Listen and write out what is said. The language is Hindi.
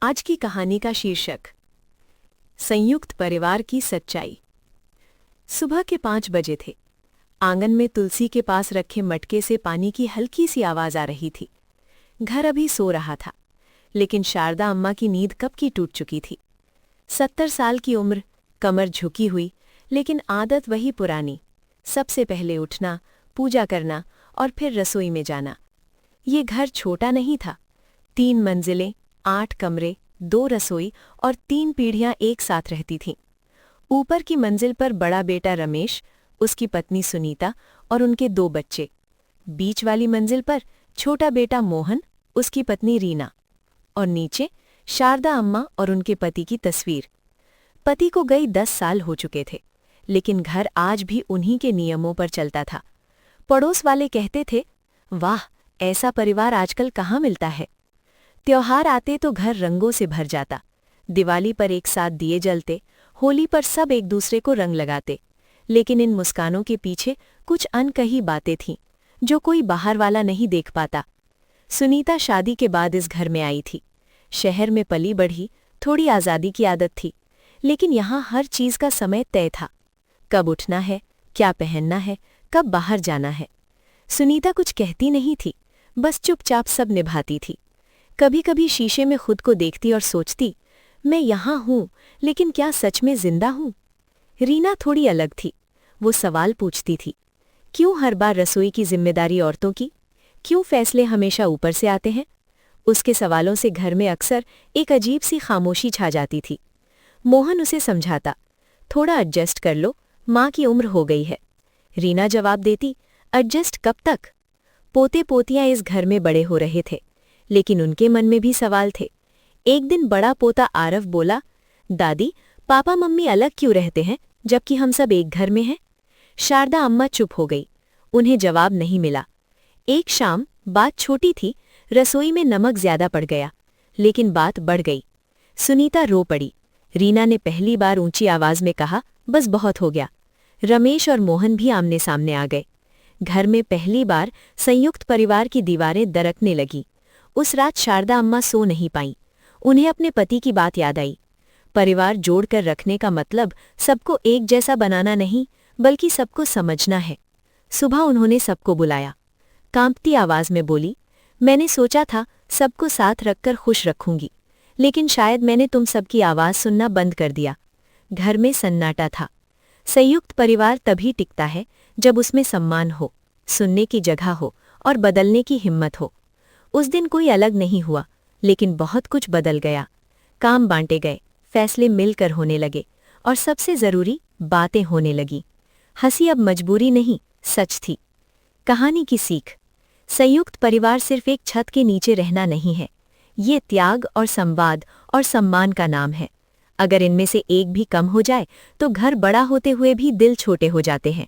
आज की कहानी का शीर्षक संयुक्त परिवार की सच्चाई। सुबह के 5 बजे थे। आंगन में तुलसी के पास रखे मटके से पानी की हल्की सी आवाज आ रही थी। घर अभी सो रहा था, लेकिन शारदा अम्मा की नींद कब की टूट चुकी थी। 70 साल की उम्र, कमर झुकी हुई, लेकिन आदत वही पुरानी। सबसे पहले उठना, पूजा करना और फिर रसोई में जाना। ये घर छोटा नहीं था। 3 मंजिलें, 8 कमरे, 2 रसोई और 3 पीढ़ियां एक साथ रहती थीं। ऊपर की मंजिल पर बड़ा बेटा रमेश, उसकी पत्नी सुनीता और उनके 2 बच्चे। बीच वाली मंजिल पर छोटा बेटा मोहन, उसकी पत्नी रीना। और नीचे शारदा अम्मा और उनके पति की तस्वीर। पति को गई 10 साल हो चुके थे, लेकिन घर आज भी उन्हीं के नियमों पर चलता था। पड़ोस वाले कहते थे, वाह, ऐसा परिवार आजकल कहाँ मिलता है। त्योहार आते तो घर रंगों से भर जाता। दिवाली पर एक साथ दिए जलते, होली पर सब एक दूसरे को रंग लगाते। लेकिन इन मुस्कानों के पीछे कुछ अनकही बातें थीं, जो कोई बाहर वाला नहीं देख पाता। सुनीता शादी के बाद इस घर में आई थी। शहर में पली बढ़ी, थोड़ी आज़ादी की आदत थी, लेकिन यहाँ हर चीज़ का समय तय था। कब उठना है, क्या पहनना है, कब बाहर जाना है। सुनीता कुछ कहती नहीं थी, बस चुपचाप सब निभाती थी। कभी कभी शीशे में खुद को देखती और सोचती, मैं यहाँ हूँ, लेकिन क्या सच में जिंदा हूँ। रीना थोड़ी अलग थी। वो सवाल पूछती थी, क्यों हर बार रसोई की जिम्मेदारी औरतों की, क्यों फैसले हमेशा ऊपर से आते हैं। उसके सवालों से घर में अक्सर एक अजीब सी खामोशी छा जाती थी। मोहन उसे समझाता, थोड़ा एडजस्ट कर लो, माँ की उम्र हो गई है। रीना जवाब देती, एडजस्ट कब तक। पोते पोतियां इस घर में बड़े हो रहे थे, लेकिन उनके मन में भी सवाल थे। एक दिन बड़ा पोता आरव बोला, दादी, पापा मम्मी अलग क्यों रहते हैं जबकि हम सब एक घर में हैं। शारदा अम्मा चुप हो गई। उन्हें जवाब नहीं मिला। एक शाम, बात छोटी थी, रसोई में नमक ज्यादा पड़ गया, लेकिन बात बढ़ गई। सुनीता रो पड़ी। रीना ने पहली बार ऊंची आवाज में कहा, बस बहुत हो गया। रमेश और मोहन भी आमने सामने आ गए। घर में पहली बार संयुक्त परिवार की दीवारें दरकने लगी। उस रात शारदा अम्मा सो नहीं पाईं। उन्हें अपने पति की बात याद आई। परिवार जोड़कर रखने का मतलब सबको एक जैसा बनाना नहीं, बल्कि सबको समझना है। सुबह उन्होंने सबको बुलाया। कांपती आवाज में बोली, मैंने सोचा था सबको साथ रखकर खुश रखूंगी, लेकिन शायद मैंने तुम सबकी आवाज सुनना बंद कर दिया। घर में सन्नाटा था। संयुक्त परिवार तभी टिकता है जब उसमें सम्मान हो, सुनने की जगह हो और बदलने की हिम्मत हो। उस दिन कोई अलग नहीं हुआ, लेकिन बहुत कुछ बदल गया। काम बांटे गए, फैसले मिलकर होने लगे और सबसे जरूरी, बातें होने लगी। हंसी अब मजबूरी नहीं, सच थी। कहानी की सीख, संयुक्त परिवार सिर्फ एक छत के नीचे रहना नहीं है। ये त्याग और संवाद और सम्मान का नाम है। अगर इनमें से एक भी कम हो जाए तो घर बड़ा होते हुए भी दिल छोटे हो जाते हैं।